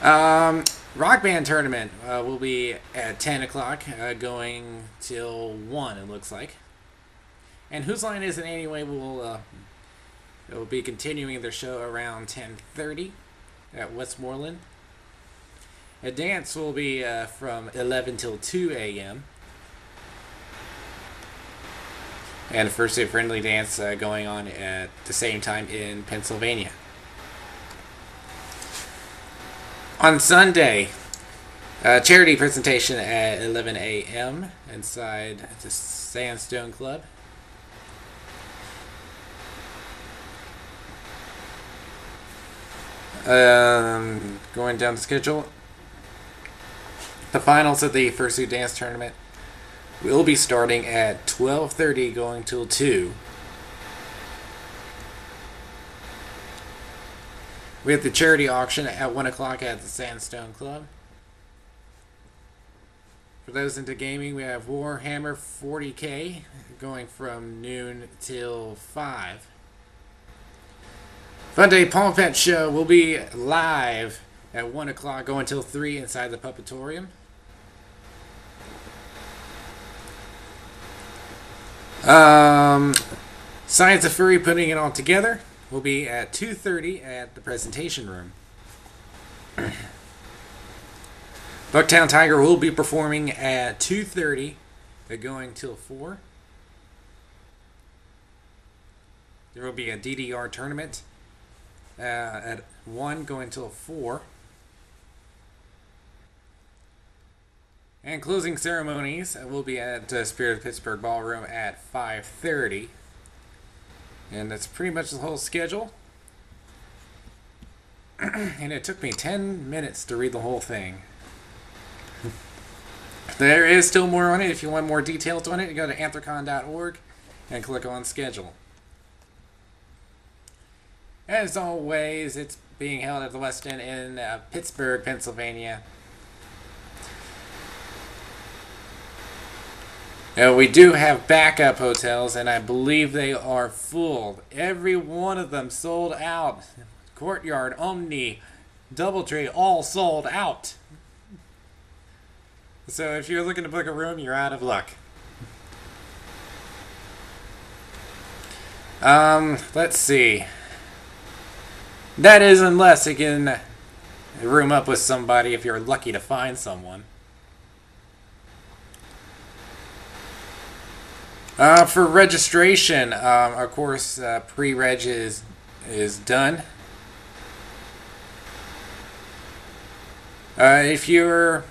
Rock band tournament will be at 10 o'clock, going till 1, it looks like. And Whose Line Is It Anyway will be continuing their show around 10:30 at Westmoreland. A dance will be from 11 till 2 a.m. And a Fursuit friendly dance going on at the same time in Pennsylvania. On Sunday, charity presentation at 11 a.m. inside the Sandstone Club. Going down the schedule, the finals of the Fursuit Dance Tournament will be starting at 12:30, going till 2. We have the charity auction at 1 o'clock at the Sandstone Club. For those into gaming, we have Warhammer 40k going from noon till 5. Fun Day Palm Pet Show will be live at 1 o'clock, going till 3 inside the Puppetorium. Science of Furry Putting It All Together will be at 2:30 at the presentation room. Bucktown Tiger will be performing at 2:30, going till 4. There will be a DDR tournament at 1, going till 4. And closing ceremonies will be at Spirit of Pittsburgh Ballroom at 5:30. And that's pretty much the whole schedule. And it took me 10 minutes to read the whole thing. There is still more on it. If you want more details on it, you go to anthrocon.org and click on schedule. As always, it's being held at the West End in Pittsburgh, Pennsylvania. We do have backup hotels, and I believe they are full. Every one of them sold out. Courtyard, Omni, Doubletree, all sold out. So if you're looking to book a room, you're out of luck. Let's see. That is unless you can room up with somebody if you're lucky to find someone. For registration, of course, pre-reg is done. If you're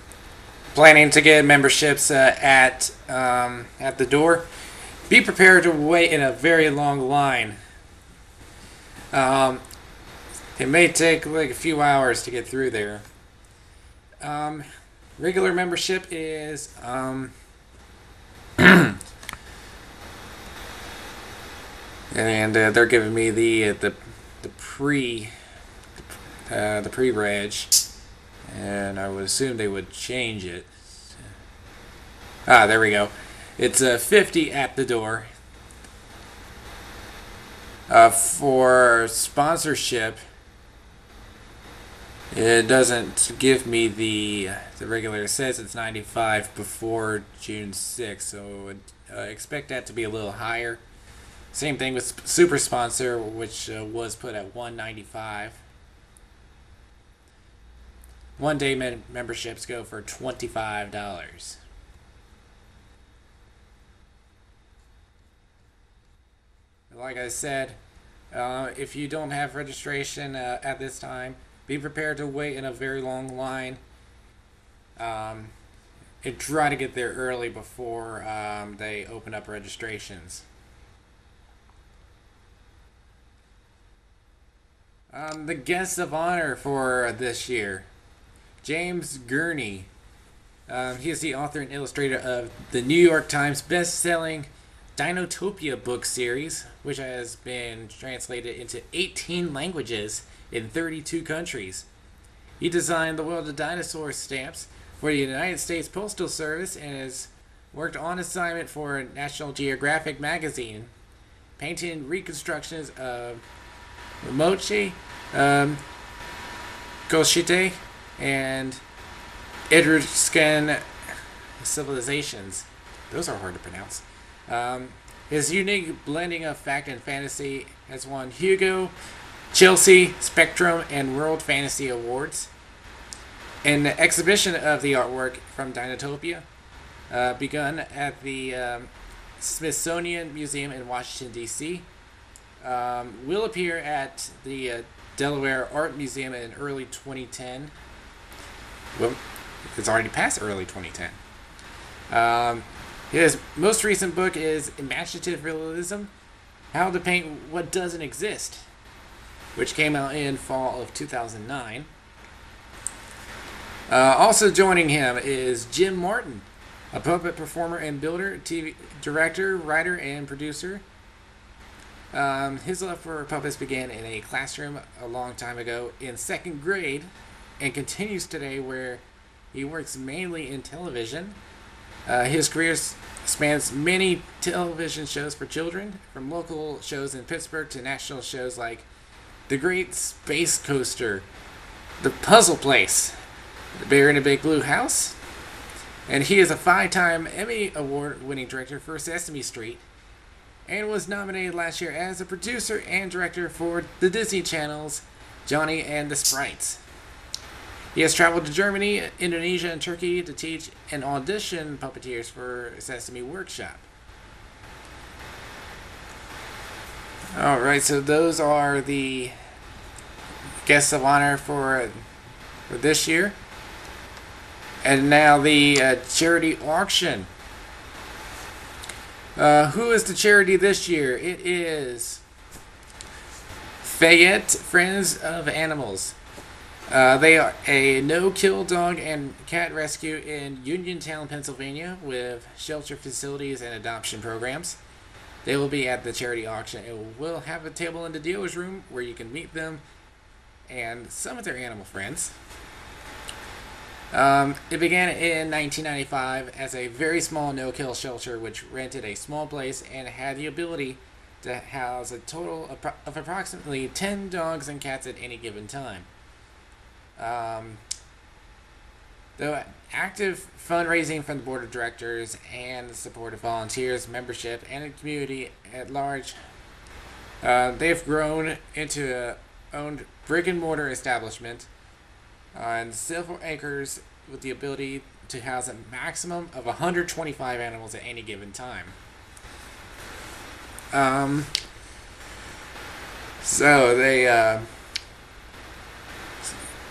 planning to get memberships at the door, be prepared to wait in a very long line. It may take like a few hours to get through there. Regular membership is and they're giving me the pre-reg, and I would assume they would change it. There we go. It's 50 at the door. For sponsorship, it doesn't give me the regular. It says it's 95 before June 6th, so expect that to be a little higher. Same thing with Super Sponsor, which was put at $195. One-day memberships go for $25. Like I said, if you don't have registration at this time, be prepared to wait in a very long line. And try to get there early before they open up registrations. The guest of honor for this year, James Gurney. He is the author and illustrator of the New York Times best-selling Dinotopia book series, which has been translated into 18 languages in 32 countries. He designed the World of Dinosaurs stamps for the United States Postal Service and has worked on assignment for National Geographic magazine, painting reconstructions of Mochi, Koshite, and Etruscan civilizations. Those are hard to pronounce. His unique blending of fact and fantasy has won Hugo, Chelsea, Spectrum, and World Fantasy Awards. An exhibition of the artwork from Dinotopia, begun at the Smithsonian Museum in Washington, D.C., will appear at the Delaware Art Museum in early 2010. Well, it's already past early 2010. His most recent book is Imaginative Realism: How to Paint What Doesn't Exist, which came out in fall of 2009. Also joining him is Jim Martin, a puppet performer and builder, TV director, writer, and producer. His love for puppets began in a classroom a long time ago in second grade and continues today, where he works mainly in television. His career spans many television shows for children, from local shows in Pittsburgh to national shows like The Great Space Coaster, The Puzzle Place, The Bear in a Big Blue House, and he is a 5-time Emmy Award-winning director for Sesame Street, and was nominated last year as a producer and director for the Disney Channel's Johnny and the Sprites. He has traveled to Germany, Indonesia, and Turkey to teach and audition puppeteers for Sesame Workshop. Alright, so those are the guests of honor for this year. And now the charity auction. Who is the charity this year? It is Fayette Friends of Animals. They are a no-kill dog and cat rescue in Uniontown, Pennsylvania, with shelter facilities and adoption programs. They will be at the charity auction. It will have a table in the dealer's room where you can meet them and some of their animal friends. It began in 1995 as a very small no-kill shelter which rented a small place and had the ability to house a total of approximately 10 dogs and cats at any given time. Though active fundraising from the board of directors and the support of volunteers, membership, and the community at large, they've grown into a owned brick-and-mortar establishment on several acres with the ability to house a maximum of 125 animals at any given time.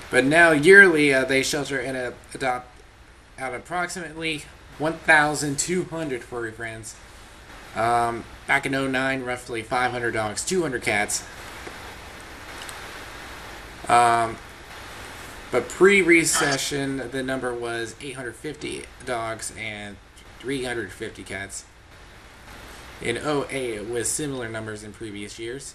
But now yearly they shelter and adopt out approximately 1,200 furry friends. Back in 2009, roughly 500 dogs, 200 cats. But pre-recession, the number was 850 dogs and 350 cats. In 2008, with similar numbers in previous years.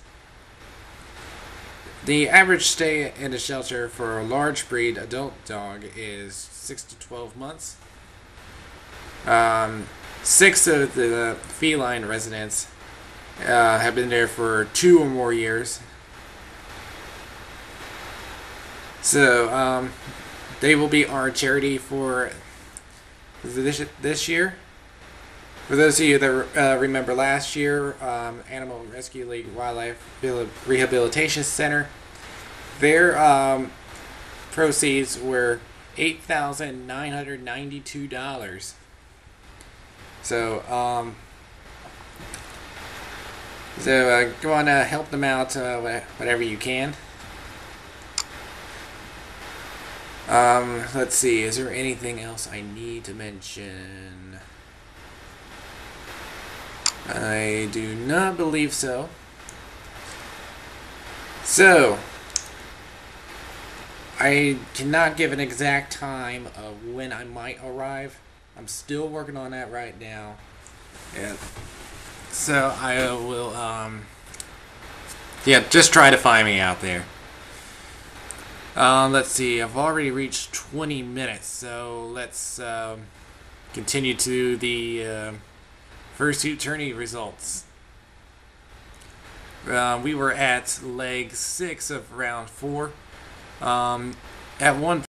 The average stay in a shelter for a large breed adult dog is 6 to 12 months. 6 of the feline residents have been there for 2 or more years. So, they will be our charity for this year. For those of you that remember last year, Animal Rescue League Wildlife Rehabilitation Center, their proceeds were $8,992. So, go on, help them out, whatever you can. Let's see, is there anything else I need to mention? I do not believe so. So, I cannot give an exact time of when I might arrive. I'm still working on that right now. Yeah. So, I will, just try to find me out there. Let's see, I've already reached 20 minutes, so let's continue to the Fursuit Tourney results. We were at leg 6 of round 4. At one